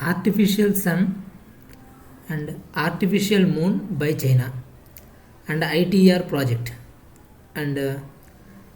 artificial sun and artificial moon by China and ITR project. And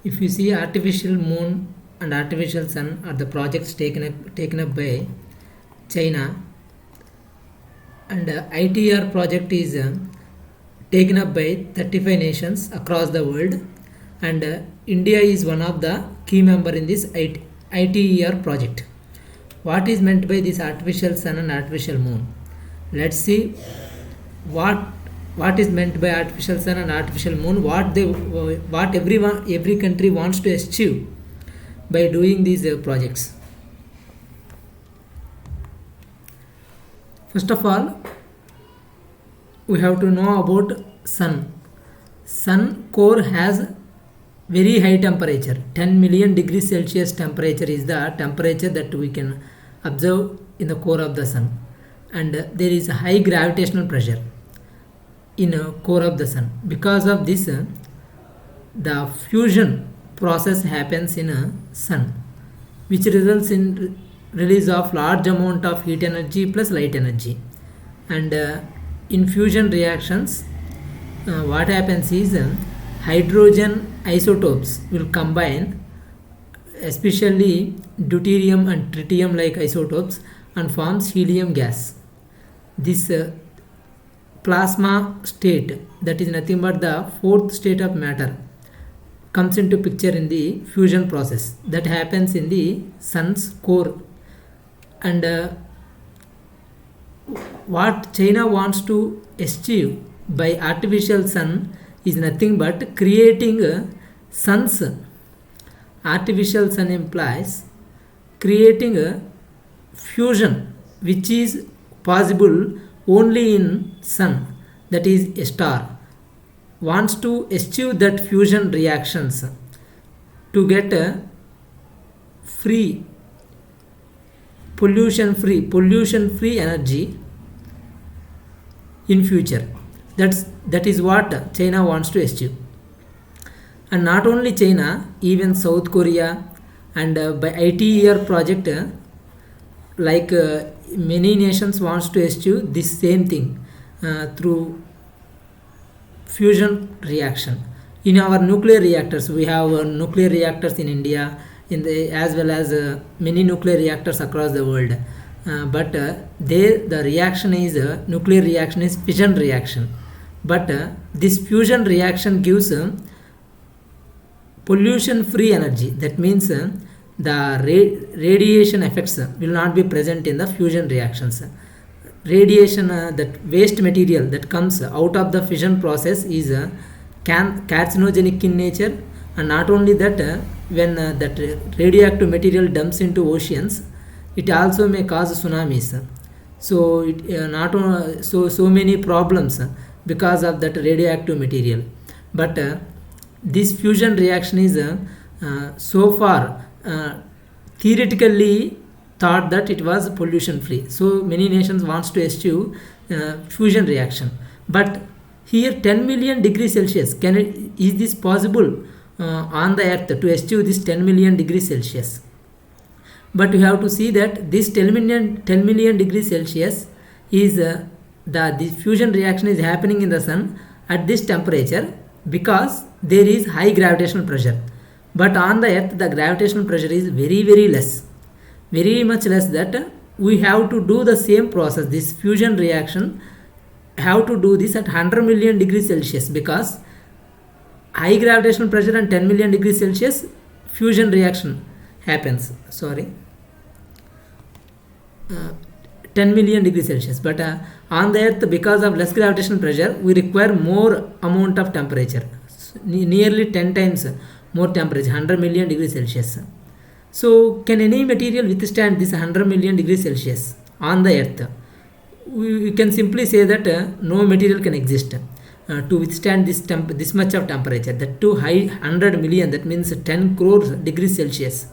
if you see, artificial moon and artificial sun are the projects taken up by China, and ITR project is taken up by 35 nations across the world, and India is one of the key member in this ITER project. What is meant by this artificial sun and artificial moon? Let's see what is meant by artificial sun and artificial moon. What every country wants to achieve by doing these projects. First of all, we have to know about sun. Sun core has very high temperature. 10 million degrees Celsius temperature is the temperature that we can observe in the core of the sun, and there is a high gravitational pressure in a core of the sun. Because of this, the fusion process happens in a sun, which results in release of large amount of heat energy plus light energy. And in fusion reactions, what happens is hydrogen isotopes will combine, especially deuterium and tritium like isotopes, and forms helium gas. This plasma state, that is nothing but the fourth state of matter, comes into picture in the fusion process that happens in the sun's core. And what China wants to achieve by artificial sun is nothing but creating a suns. Artificial sun implies creating a fusion which is possible only in sun, that is a star. Wants to achieve that fusion reactions to get a free pollution free energy in future. That is what China wants to achieve. And not only China, even South Korea, and by ITER project, many nations wants to achieve this same thing through fusion reaction. In our nuclear reactors, we have nuclear reactors in India, as well as many nuclear reactors across the world. But the reaction is nuclear reaction is fission reaction. But this fusion reaction gives pollution free energy. That means the radiation effects will not be present in the fusion reactions. Radiation, that waste material that comes out of the fission process is carcinogenic in nature. And not only that, when that radioactive material dumps into oceans, it also may cause tsunamis. So so many problems because of that radioactive material. But this fusion reaction is so far theoretically thought that it was pollution free. So many nations wants to achieve fusion reaction. But here 10 million degrees Celsius, is this possible on the earth to achieve this 10 million degrees Celsius? But you have to see that this 10 million degrees Celsius is the fusion reaction is happening in the sun at this temperature because there is high gravitational pressure. But on the earth, the gravitational pressure is very, very less, very much less, that we have to do the same process. This fusion reaction have to do this at 100 million degrees Celsius, because high gravitational pressure and 10 million degrees Celsius fusion reaction happens. 10 million degrees Celsius. But on the earth, because of less gravitational pressure, we require more amount of temperature, nearly 10 times more temperature, 100 million degrees Celsius. So can any material withstand this 100 million degrees Celsius on the earth? We can simply say that no material can exist to withstand this much of temperature, that too high, 100 million, that means 10 crores degrees Celsius.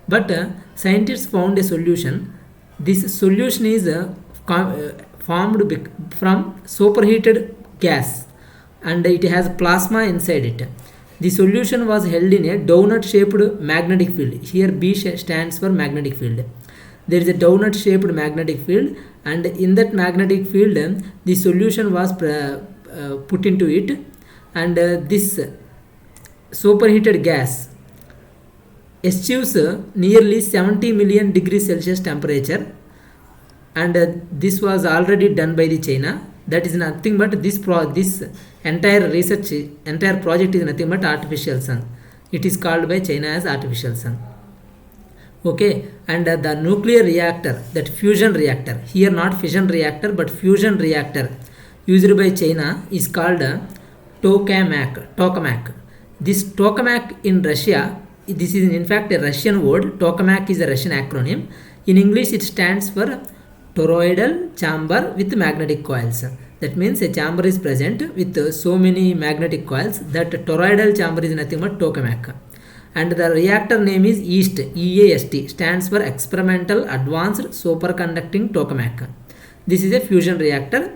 But scientists found a solution. This solution is formed from superheated gas, and it has plasma inside it. The solution was held in a donut shaped magnetic field. Here B stands for magnetic field. there is a donut shaped magnetic field, and in that magnetic field the solution was put into it, and this superheated gas achieves nearly 70 million degrees Celsius temperature, and this was already done by the China. That is nothing but this entire project is nothing but artificial sun. It is called by China as artificial sun. Okay, and the nuclear reactor, that fusion reactor, here not fission reactor but fusion reactor used by China is called tokamak. This tokamak in Russia, this is in fact a Russian word. Tokamak is a Russian acronym. In English it stands for toroidal chamber with magnetic coils. That means a chamber is present with so many magnetic coils. That toroidal chamber is nothing but tokamak. And the reactor name is EAST, stands for Experimental Advanced Superconducting Tokamak. This is a fusion reactor.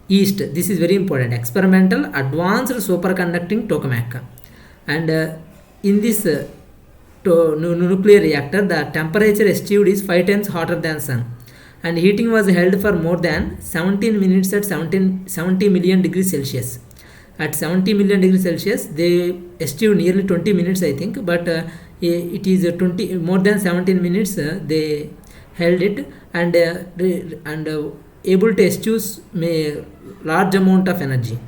EAST, this is very important, Experimental Advanced Superconducting Tokamak. And in this nuclear reactor, the temperature achieved is 5 times hotter than sun, and heating was held for more than 17 minutes at 70 million degrees Celsius. At 70 million degrees Celsius, they achieved nearly 20 minutes, I think, but it is more than 17 minutes they held it, and able to achieve large amount of energy.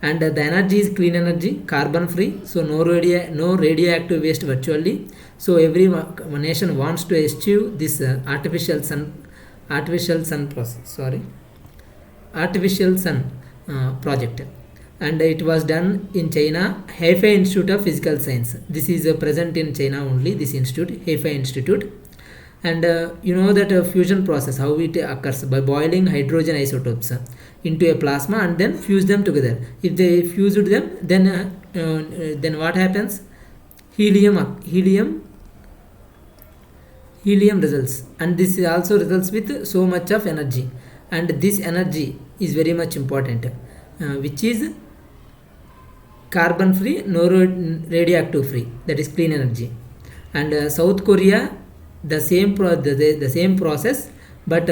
And the energy is clean energy, carbon free, so no radioactive waste virtually. So every nation wants to achieve this artificial sun project. And it was done in China, Hefei Institute of Physical Science. This is present in China only, this institute, Hefei Institute. And you know that fusion process, how it occurs by boiling hydrogen isotopes into a plasma and then fuse them together. If they fused them, then what happens? Helium results, and this also results with so much of energy. And this energy is very much important, which is carbon free, no radioactive free, that is clean energy. And South Korea, the same process, but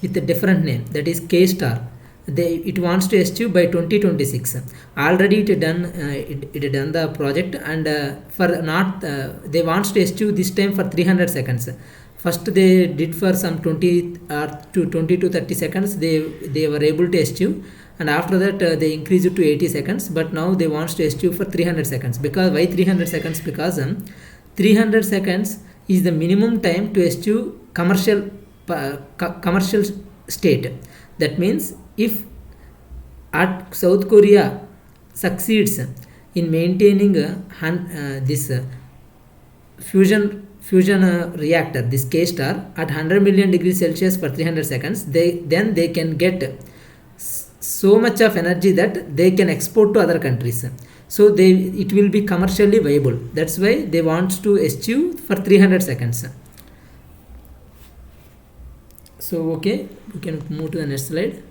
with a different name, that is K-Star. It wants to achieve by 2026. Already it done the project, and they wants to achieve this time for 300 seconds. First they did for some 20 to 30 seconds. They were able to achieve, and after that they increased it to 80 seconds. But now they wants to achieve for 300 seconds. Because why 300 seconds? Because 300 seconds is the minimum time to achieve commercial state. That means if South Korea succeeds in maintaining this fusion reactor, this K-Star, at 100 million degrees Celsius for 300 seconds, then they can get so much of energy that they can export to other countries. So it will be commercially viable. That's why they want to achieve for 300 seconds. So okay, we can move to the next slide.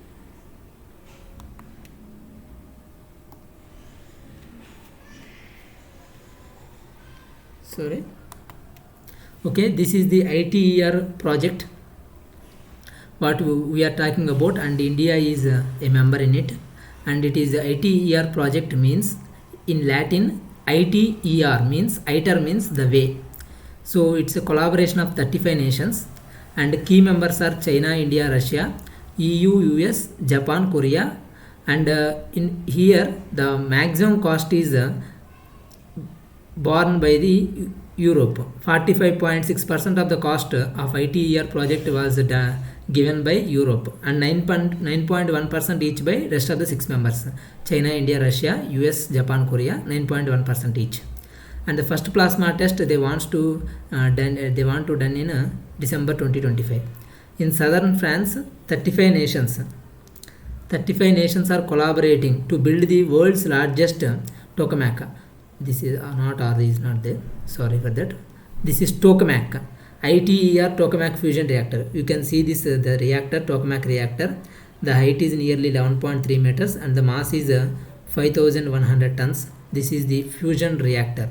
Sorry. Okay, this is the ITER project what we are talking about, and India is a member in it. And it is ITER project, means in Latin ITER means ITER means the way. So it's a collaboration of 35 nations, and key members are China, India, Russia, EU, US, Japan, Korea. And in here the maximum cost is borne by the Europe. 45.6% of the cost of ITER project was given by Europe, and 9.1% each by rest of the 6 members: China, India, Russia, US, Japan, Korea. 9.1% each. And the first plasma test they want to done in December 2025. In southern France, 35 nations are collaborating to build the world's largest tokamak. This is is not there, sorry for that. This is tokamak, ITER tokamak fusion reactor. You can see this the reactor, tokamak reactor. The height is nearly 11.3 meters and the mass is 5100 tons. This is the fusion reactor.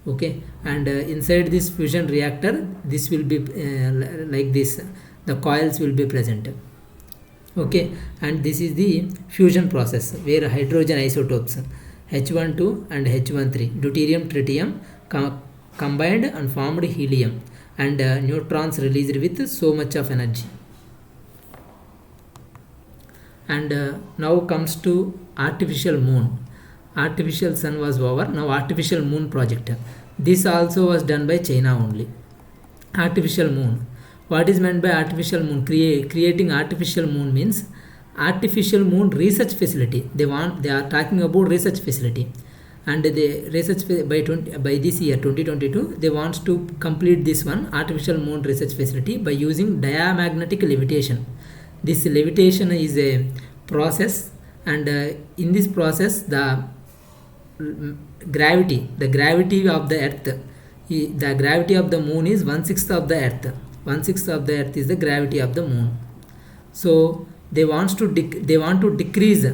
Okay, and inside this fusion reactor, this will be like this, the coils will be present. Okay, and this is the fusion process where hydrogen isotopes H12 and H13 deuterium tritium combined and formed helium, and neutrons released with so much of energy. And now comes to artificial moon. Artificial sun was over, now artificial moon project. This also was done by China only. Artificial moon, what is meant by artificial moon? Creating artificial moon means artificial moon research facility. They are talking about research facility, and the research by this year 2022 they want to complete this one artificial moon research facility by using diamagnetic levitation. This levitation is a process, and in this process the gravity of the earth, the gravity of the moon is 1/6 of the earth. 1/6 of the earth is the gravity of the moon. So they want to decrease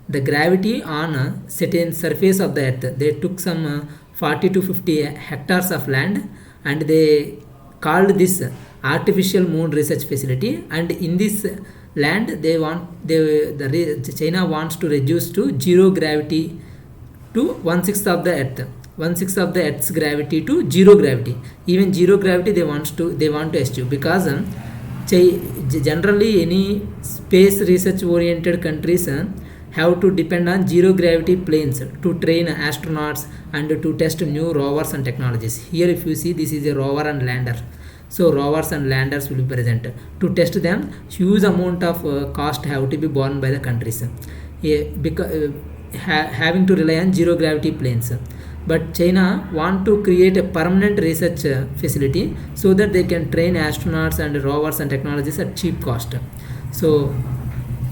the gravity on a certain surface of the earth. They took some 40 to 50 hectares of land, and they called this artificial moon research facility. And in this land China wants to reduce to zero gravity to 1/6 of the earth. 1/6 of the earth's gravity to zero gravity. Even zero gravity they want to achieve, because generally any space research oriented countries have to depend on zero gravity planes to train astronauts and to test new rovers and technologies. Here if you see, this is a rover and lander. So rovers and landers will be present. To test them, huge amount of cost have to be borne by the countries, because having to rely on zero gravity planes. But China want to create a permanent research facility so that they can train astronauts and rovers and technologies at cheap cost. So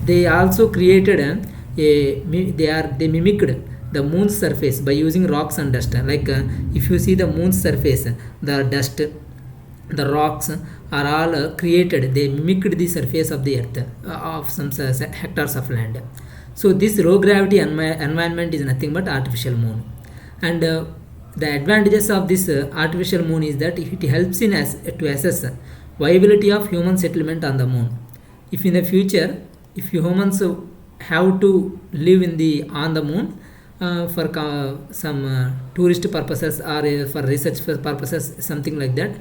they also created they mimicked the moon's surface by using rocks and dust. Like if you see the moon's surface, the dust, the rocks are all created. They mimicked the surface of the earth of some hectares of land. So this low gravity environment is nothing but artificial moon. And the advantages of this artificial moon is that it helps in to assess viability of human settlement on the moon. If in the future, if humans have to live on the moon for some tourist purposes or for research purposes, something like that,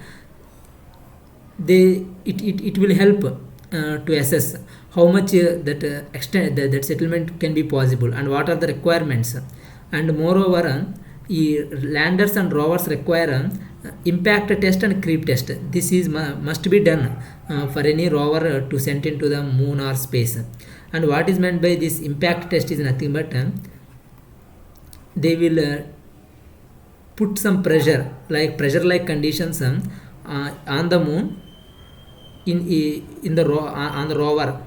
it will help to assess how much that settlement can be possible and what are the requirements. And moreover, landers and rovers require impact test and creep test. This is must be done for any rover to send into the moon or space. And what is meant by this impact test is nothing but they will put some pressure like conditions on the moon on the rover,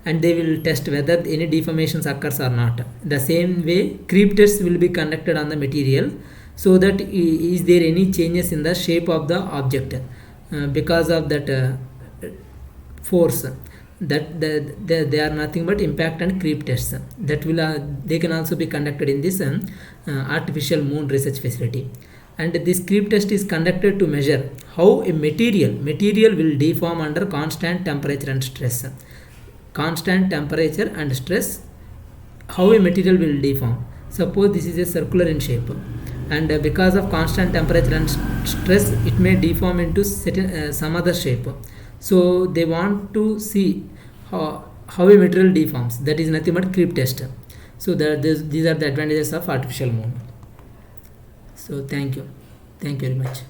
and they will test whether any deformations occurs or not. The same way creep tests will be conducted on the material, so that is there any changes in the shape of the object because of that force, that they are nothing but impact and creep tests. That will they can also be conducted in this artificial moon research facility. And this creep test is conducted to measure how a material will deform under constant temperature and stress. Constant temperature and stress, how a material will deform. Suppose this is a circular in shape, and because of constant temperature and stress, it may deform into some other shape. So they want to see how a material deforms. That is nothing but creep test. So these are the advantages of artificial moon. So thank you very much.